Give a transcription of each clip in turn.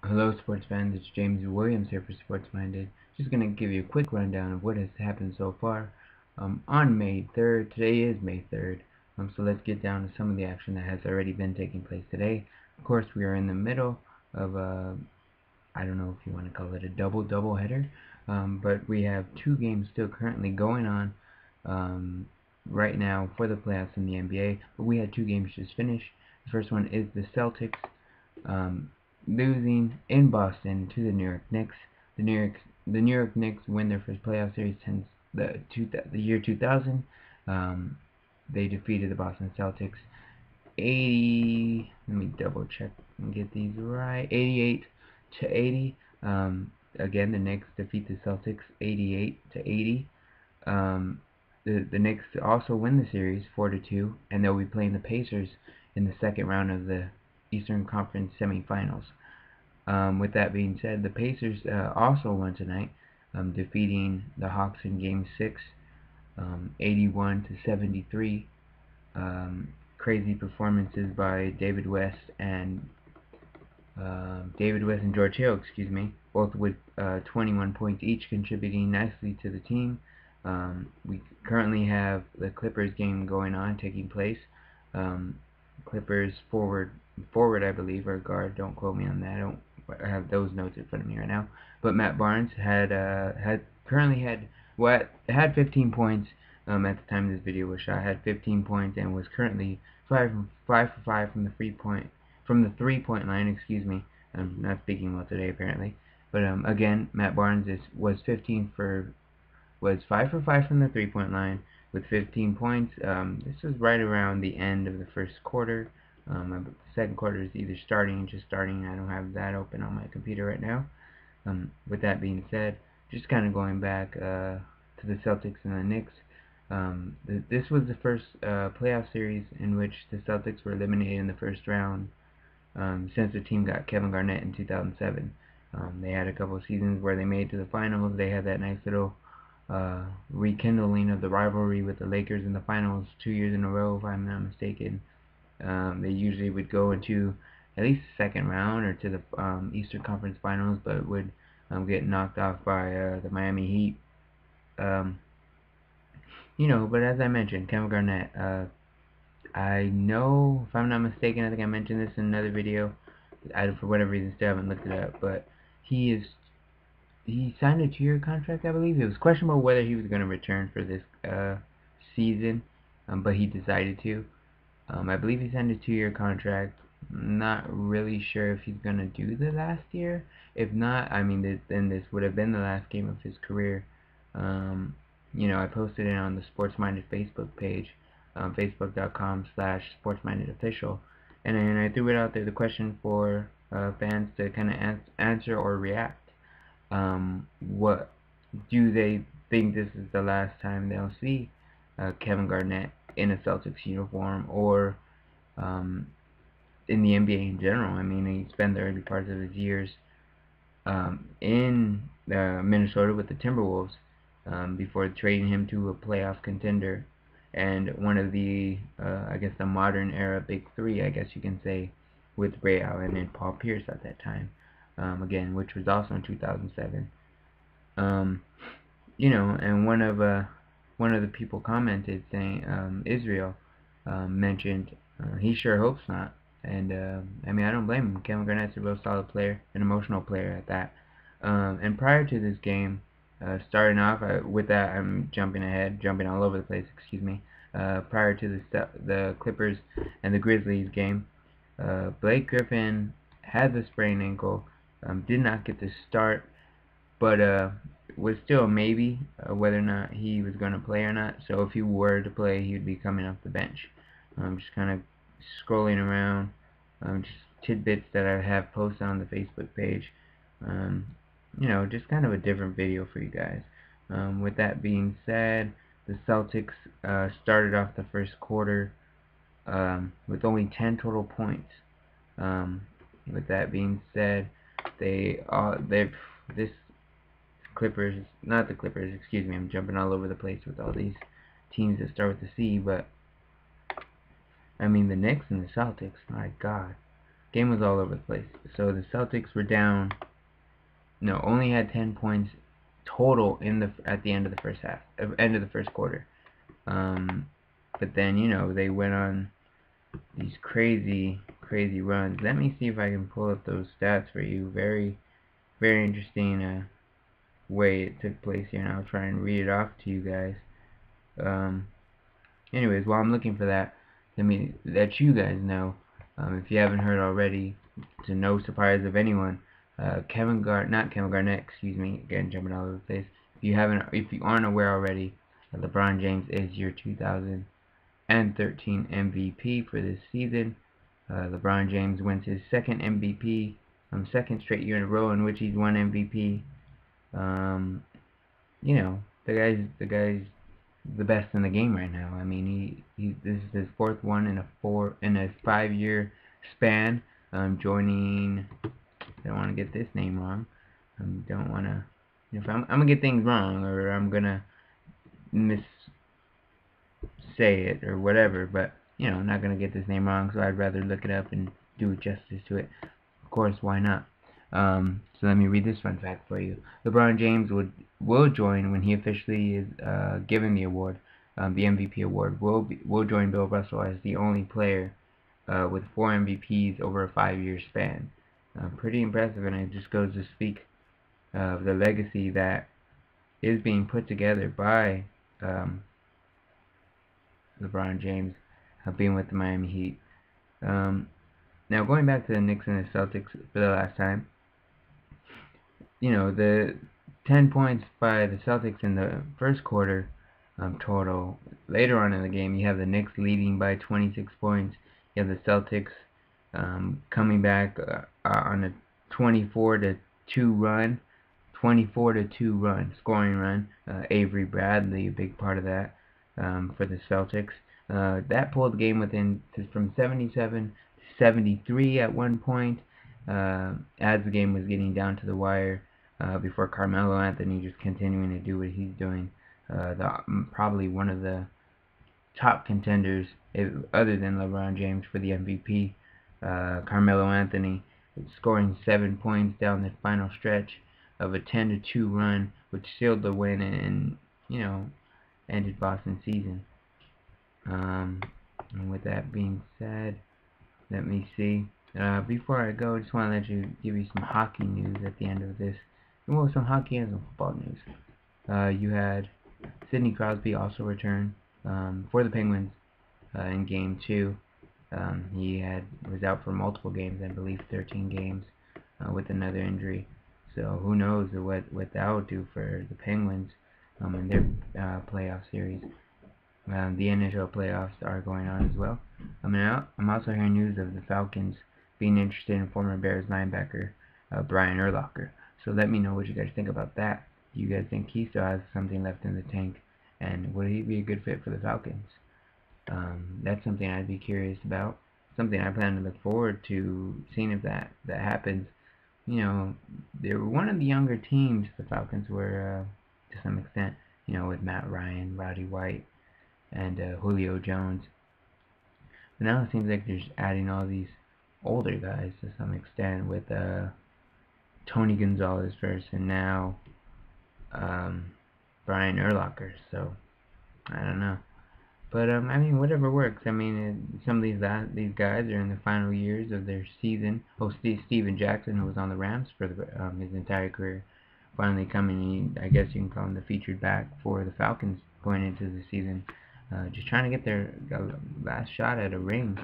Hello sports fans, it's James Williams here for Sports Minded. Just going to give you a quick rundown of what has happened so far on May 3rd. Today is May 3rd, so let's get down to some of the action that has already been taking place today. Of course, we are in the middle of I don't know if you want to call it a double header, but we have two games still currently going on right now for the playoffs in the NBA, but we had two games just finished. The first one is the Celtics losing in Boston to the New York Knicks. The New York Knicks win their first playoff series since the year 2000. They defeated the Boston Celtics 80. Let me double check and get these right. 88-80. Again, the Knicks defeat the Celtics 88-80. The Knicks also win the series 4-2, and they'll be playing the Pacers in the second round of the Eastern Conference semifinals. With that being said, the Pacers also won tonight, defeating the Hawks in Game 6, 81-73. Crazy performances by David West and George Hill, excuse me, both with 21 points each, contributing nicely to the team. We currently have the Clippers game going on, taking place. Clippers forward, I believe, or guard. Don't quote me on that. I don't have those notes in front of me right now. But Matt Barnes had 15 points at the time this video was shot. Had 15 points and was currently 5 for 5 from the 3-point line. Excuse me. I'm not speaking well today apparently. But again, Matt Barnes was 5 for 5 from the 3-point line with 15 points. This was right around the end of the first quarter. The second quarter is either just starting. I don't have that open on my computer right now. With that being said, just kind of going back to the Celtics and the Knicks. This was the first playoff series in which the Celtics were eliminated in the first round since the team got Kevin Garnett in 2007. They had a couple of seasons where they made it to the finals. They had that nice little rekindling of the rivalry with the Lakers in the finals 2 years in a row, if I'm not mistaken. They usually would go into at least the second round or to the Eastern Conference Finals, but would get knocked off by the Miami Heat. But as I mentioned, Kevin Garnett, I know, if I'm not mistaken, I think I mentioned this in another video. I, for whatever reason, still haven't looked it up, but he signed a 2-year contract, I believe. It was questionable whether he was going to return for this season, but he decided to. I believe he signed a 2-year contract. Not really sure if he's going to do the last year. If not, I mean, then this would have been the last game of his career. I posted it on the Sports Minded Facebook page, facebook.com/sportsmindedofficial, and I threw it out there, the question for fans to kind of answer or react. What do they think this is the last time they'll see Kevin Garnett in a Celtics uniform, or in the NBA in general? I mean, he spent the early parts of his years in Minnesota with the Timberwolves before trading him to a playoff contender and one of the, I guess, the modern era big three, I guess you can say, with Ray Allen and Paul Pierce at that time. Again, which was also in 2007. And one of the people commented saying Israel mentioned he sure hopes not, and I mean, I don't blame him. Kevin Garnett's a real solid player, an emotional player at that. And prior to this game, starting off with that, I'm jumping all over the place. Excuse me. Prior to the Clippers and the Grizzlies game, Blake Griffin had the sprained ankle. Did not get to start, but was still a maybe whether or not he was going to play or not. So if he were to play, he would be coming off the bench. Just kind of scrolling around, just tidbits that I have posted on the Facebook page. Just kind of a different video for you guys. With that being said, the Celtics started off the first quarter with only 10 total points. With that being said, not the Clippers, excuse me, I'm jumping all over the place with all these teams that start with the C, but I mean the Knicks and the Celtics, my God. Game was all over the place. So the Celtics were down. No, only had 10 points total at the end of the first half, end of the first quarter. But then they went on these crazy runs. Let me see if I can pull up those stats for you. Very interesting way it took place here, and I'll try and read it off to you guys. Anyways, while I'm looking for that, let me let you guys know, if you haven't heard already, to no surprise of anyone, not Kevin Garnett, excuse me, again jumping all over the place. If you aren't aware already, LeBron James is your 2013 MVP for this season. LeBron James wins his second MVP, second straight year in a row in which he's won MVP. The guy's the best in the game right now. I mean, this is his fourth one in a 5-year span. Joining. I don't want to get this name wrong. Don't want to. If I'm gonna get things wrong, or I'm gonna say it or whatever, but I'm not gonna get this name wrong, so I'd rather look it up and do justice to it. Of course, why not? So let me read this fun fact for you. LeBron James will join when he officially is given the award, the MVP award. Will join Bill Russell as the only player with 4 MVPs over a 5-year span. Pretty impressive, and it just goes to speak of the legacy that is being put together by LeBron James being with the Miami Heat. Now going back to the Knicks and the Celtics for the last time, the 10 points by the Celtics in the first quarter total. Later on in the game, you have the Knicks leading by 26 points. You have the Celtics coming back on a 24-2 run, scoring run. Avery Bradley, a big part of that for the Celtics. That pulled the game from 77 to 73 at one point, as the game was getting down to the wire, before Carmelo Anthony just continuing to do what he's doing. Probably one of the top contenders, other than LeBron James, for the MVP. Carmelo Anthony scoring 7 points down the final stretch of a 10-2 run, which sealed the win and ended Boston's season. And with that being said, let me see. Before I go, I just want to give you some hockey news at the end of this. Well, some hockey and some football news. You had Sidney Crosby also return for the Penguins in Game 2. He was out for multiple games, I believe 13 games, with another injury. So who knows what that will do for the Penguins in their playoff series. The NHL playoffs are going on as well. I'm also hearing news of the Falcons being interested in former Bears linebacker Brian Urlacher. So let me know what you guys think about that. Do you guys think he still has something left in the tank, and would he be a good fit for the Falcons? That's something I'd be curious about. Something I plan to look forward to seeing if that happens. They were one of the younger teams. The Falcons were, to some extent, with Matt Ryan, Roddy White, and Julio Jones. But now it seems like they're just adding all these older guys to some extent, with Tony Gonzalez first, and now Brian Urlacher. So I don't know, but whatever works. Some of these guys are in the final years of their season. Steven Jackson, who was on the Rams for his entire career, finally coming. I guess you can call him the featured back for the Falcons going into the season. Just trying to get their last shot at a ring.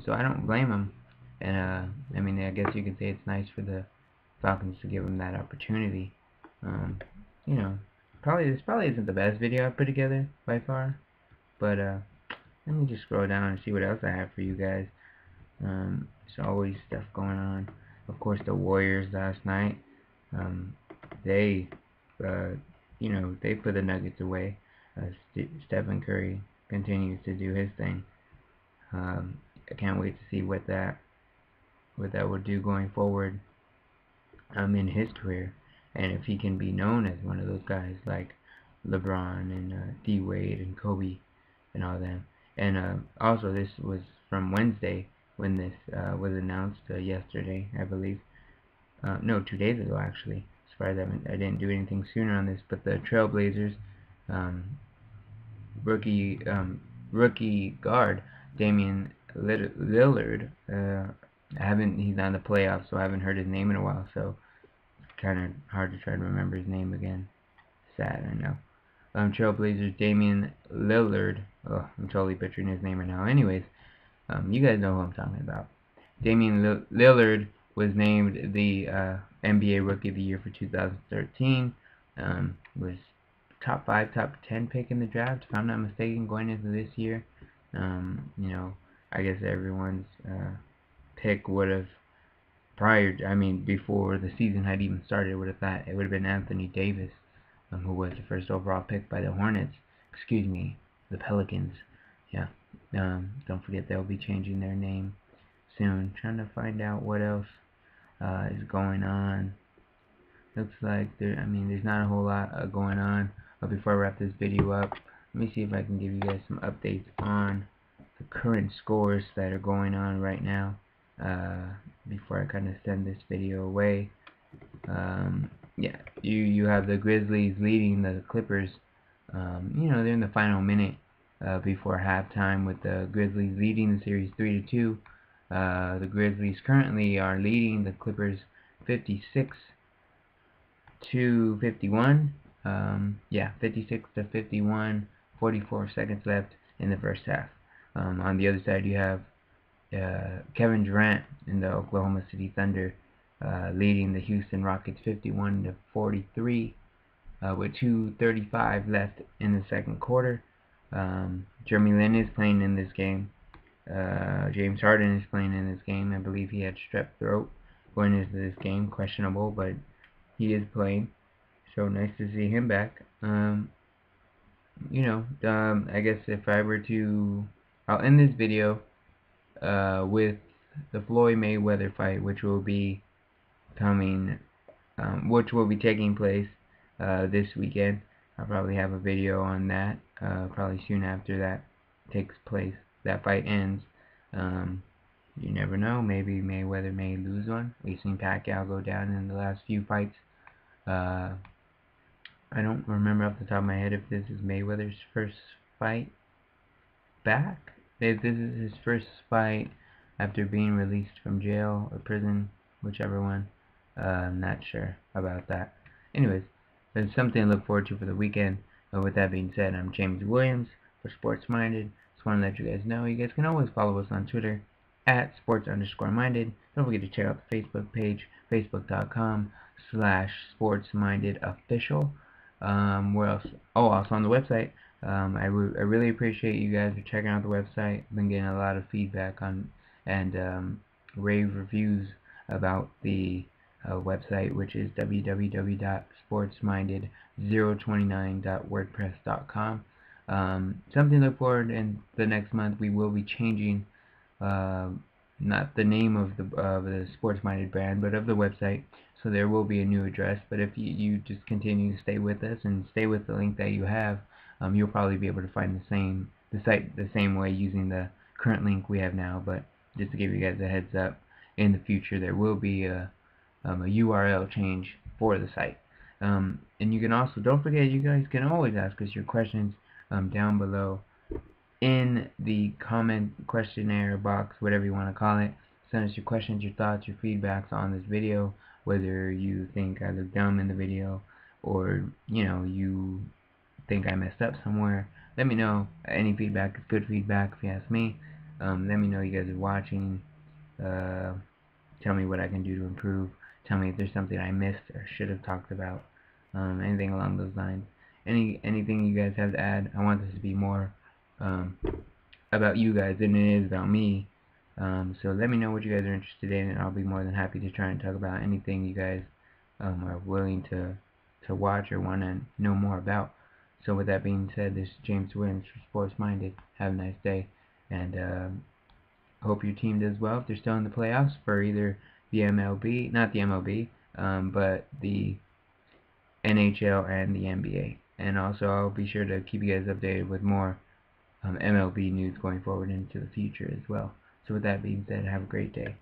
So I don't blame them. And I guess you could say it's nice for the Falcons to give them that opportunity. This probably isn't the best video I've put together by far, but let me just scroll down and see what else I have for you guys. There's always stuff going on. Of course, the Warriors last night, they put the Nuggets away. Stephen Curry continues to do his thing. I can't wait to see what that will do going forward in his career, and if he can be known as one of those guys like LeBron and D-Wade and Kobe and all them. And also, this was from Wednesday. when this was announced yesterday, I believe. No, 2 days ago actually. Surprised I didn't do anything sooner on this. But the Trailblazers, um, rookie rookie guard Damian Lillard. He's not in the playoffs, so I haven't heard his name in a while. So it's kind of hard to try to remember his name again. Sad, I know. Trailblazers Damian Lillard. Oh, I'm totally butchering his name right now. Anyways, you guys know who I'm talking about. Damian Lillard was named the NBA Rookie of the Year for 2013. Was top 5, top 10 pick in the draft, if I'm not mistaken, going into this year. You know, I guess everyone's pick would have before the season had even started, would have thought it would have been Anthony Davis, who was the first overall pick by the Hornets. Excuse me, the Pelicans. Yeah. Don't forget they'll be changing their name soon. Trying to find out what else is going on. Looks like there's not a whole lot going on. Before I wrap this video up, let me see if I can give you guys some updates on the current scores that are going on right now. Before I kind of send this video away. Yeah, you have the Grizzlies leading the Clippers. They're in the final minute before halftime, with the Grizzlies leading the series 3-2. The Grizzlies currently are leading the Clippers 56-51. 56-51. 44 seconds left in the first half. On the other side, you have Kevin Durant in the Oklahoma City Thunder leading the Houston Rockets 51-43 with 2:35 left in the second quarter. Jeremy Lin is playing in this game. James Harden is playing in this game. I believe he had strep throat going into this game, questionable, but he is playing. So nice to see him back. I guess if I were to, I'll end this video with the Floyd Mayweather fight, which will be taking place this weekend. I'll probably have a video on that probably soon after that takes place. That fight ends. You never know. Maybe Mayweather may lose one. We've seen Pacquiao go down in the last few fights. I don't remember off the top of my head if this is Mayweather's first fight back. If this is his first fight after being released from jail or prison, whichever one. I'm not sure about that. Anyways, there's something to look forward to for the weekend. With that being said, I'm James Williams for Sports Minded. Just want to let you guys know you guys can always follow us on Twitter at sports_minded. Don't forget to check out the Facebook page, facebook.com/sportsmindedofficial. Where else? Oh, also on the website. I really appreciate you guys for checking out the website. I've been getting a lot of feedback on and rave reviews about the website, which is www.sportsminded029.wordpress.com. Something to look forward in the next month. We will be changing not the name of the Sports Minded brand, but of the website. So there will be a new address. But if you just continue to stay with us and stay with the link that you have, you'll probably be able to find the site the same way using the current link we have now. But just to give you guys a heads up, in the future there will be a URL change for the site. And you can also, don't forget, you guys can always ask us your questions down below in the comment questionnaire box, whatever you want to call it. Send us your questions, your thoughts, your feedbacks on this video, whether you think I look dumb in the video or you think I messed up somewhere. Let me know. Any feedback is good feedback if you ask me. Let me know you guys are watching. Tell me what I can do to improve. Tell me if there's something I missed or should have talked about. Anything along those lines. Anything you guys have to add. I want this to be more about you guys than it is about me. So let me know what you guys are interested in, and I'll be more than happy to try and talk about anything you guys are willing to watch or want to know more about. So with that being said, this is James Williams for Sports Minded. Have a nice day, and hope your team does well if they're still in the playoffs for either the MLB, not the MLB, but the NHL and the NBA. And also I'll be sure to keep you guys updated with more MLB news going forward into the future as well. So with that being said, have a great day.